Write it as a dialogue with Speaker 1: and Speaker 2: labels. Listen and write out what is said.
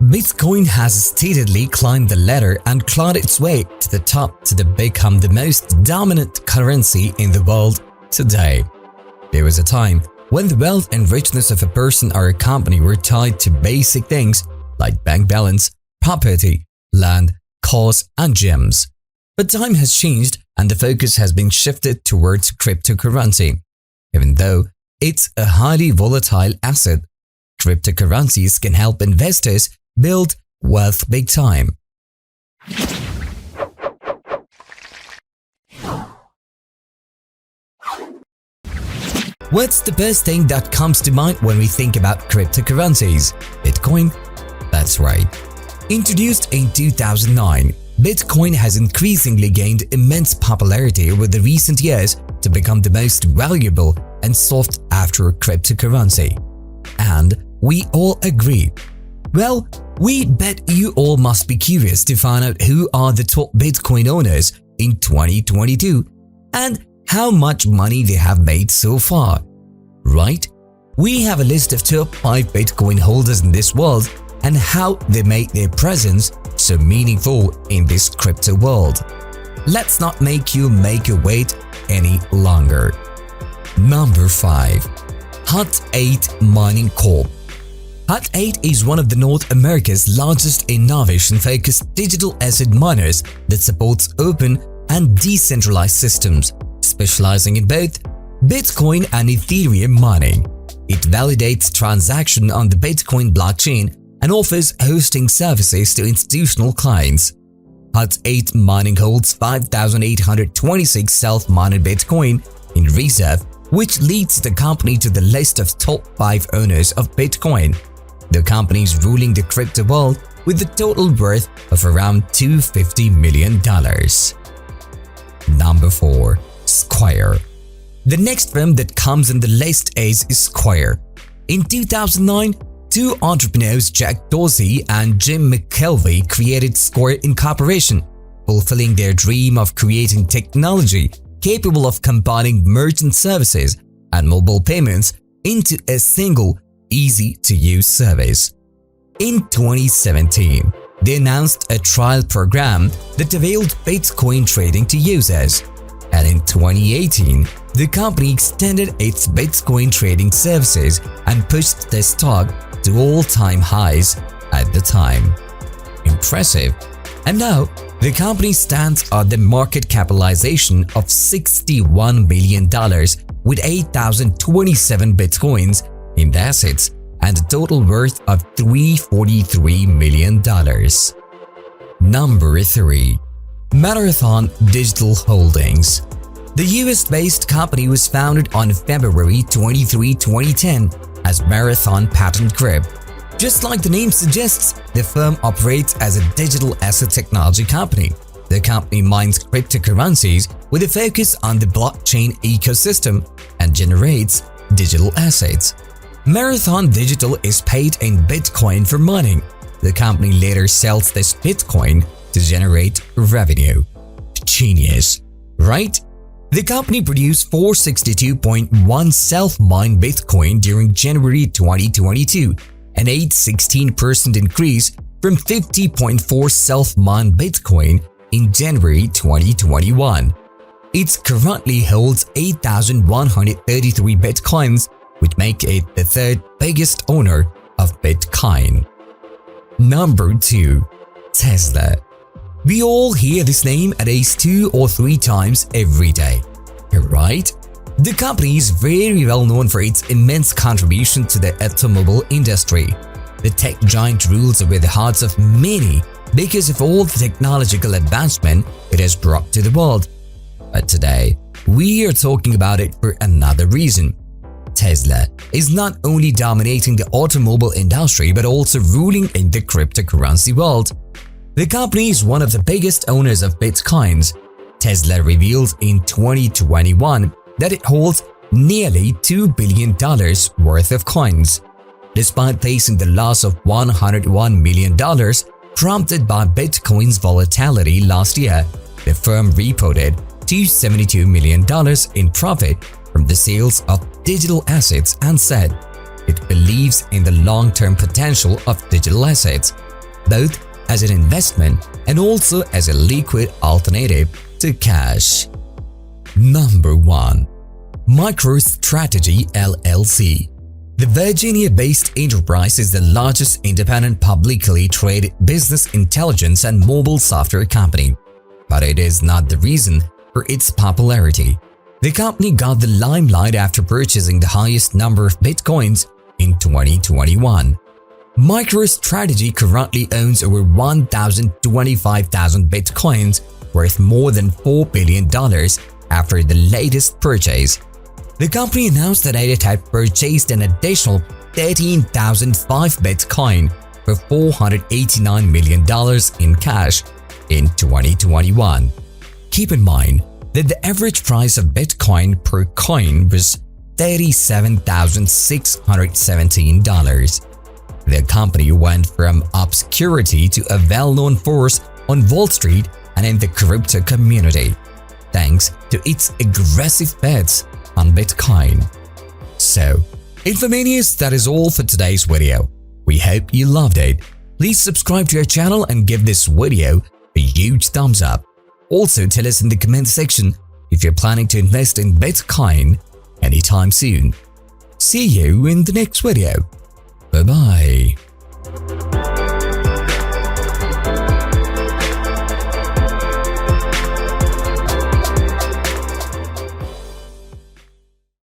Speaker 1: Bitcoin has steadily climbed the ladder and clawed its way to the top to become the most dominant currency in the world today. There was a time when the wealth and richness of a person or a company were tied to basic things like bank balance, property, land, cars, and gems. But time has changed and the focus has been shifted towards cryptocurrency. Even though it's a highly volatile asset, cryptocurrencies can help investors build wealth big time. What's the first thing that comes to mind when we think about cryptocurrencies? Bitcoin? That's right. Introduced in 2009, Bitcoin has increasingly gained immense popularity over the recent years to become the most valuable and sought-after cryptocurrency. And we all agree. Well, we bet you all must be curious to find out who are the top Bitcoin owners in 2022 and how much money they have made so far. Right? We have a list of top 5 Bitcoin holders in this world and how they made their presence so meaningful in this crypto world. Let's not make you wait any longer. Number 5. Hut 8 Mining Corp. Hut 8 is one of the North America's largest innovation-focused digital asset miners that supports open and decentralized systems, specializing in both Bitcoin and Ethereum mining. It validates transactions on the Bitcoin blockchain and offers hosting services to institutional clients. Hut 8 Mining holds 5,826 self-mined Bitcoin in reserve, which leads the company to the list of top 5 owners of Bitcoin. The company is ruling the crypto world with a total worth of around $250 million. Number 4. Square. The next firm that comes on the list is Square. In 2009, two entrepreneurs, Jack Dorsey and Jim McKelvey, created Square Incorporation, fulfilling their dream of creating technology capable of combining merchant services and mobile payments into a single, easy-to-use service. In 2017, they announced a trial program that availed Bitcoin trading to users. And in 2018, the company extended its Bitcoin trading services and pushed the stock to all-time highs at the time. Impressive. And now, the company stands at the market capitalization of $61 million with 8,027 Bitcoins in the assets and a total worth of $343 million. Number 3. Marathon Digital Holdings. The US-based company was founded on February 23, 2010 as Marathon Patent Group. Just like the name suggests, the firm operates as a digital asset technology company. The company mines cryptocurrencies with a focus on the blockchain ecosystem and generates digital assets. Marathon Digital is paid in Bitcoin for mining. The company later sells this Bitcoin to generate revenue. Genius, right? The company produced 462.1 self-mined Bitcoin during January 2022, an 816% increase from 50.4 self-mined Bitcoin in January 2021. It currently holds 8,133 Bitcoins, which make it the third biggest owner of Bitcoin. Number 2. Tesla. We all hear this name at least 2 or 3 times every day, right? The company is very well known for its immense contribution to the automobile industry. The tech giant rules over the hearts of many because of all the technological advancement it has brought to the world. But today, we are talking about it for another reason. Tesla is not only dominating the automobile industry but also ruling in the cryptocurrency world. The company is one of the biggest owners of Bitcoins. Tesla revealed in 2021 that it holds nearly $2 billion worth of coins. Despite facing the loss of $101 million prompted by Bitcoin's volatility last year, the firm reported $272 million in profit from the sales of digital assets and said it believes in the long-term potential of digital assets both as an investment and also as a liquid alternative to cash. Number 1. Microstrategy LLC. The Virginia-based enterprise is the largest independent publicly traded business intelligence and mobile software company, but it is not the reason for its popularity. The company got the limelight after purchasing the highest number of bitcoins in 2021. Microstrategy currently owns over 1,025,000 bitcoins worth more than $4 billion after the latest purchase. The company announced that it had purchased an additional 13,005 bitcoin for $489 million in cash in 2021. Keep in mind that the average price of Bitcoin per coin was $37,617. The company went from obscurity to a well-known force on Wall Street and in the crypto community, thanks to its aggressive bets on Bitcoin. So, Infomanias, that is all for today's video. We hope you loved it. Please subscribe to our channel and give this video a huge thumbs up. Also, tell us in the comment section if you're planning to invest in Bitcoin anytime soon. See you in the next video. Bye-bye.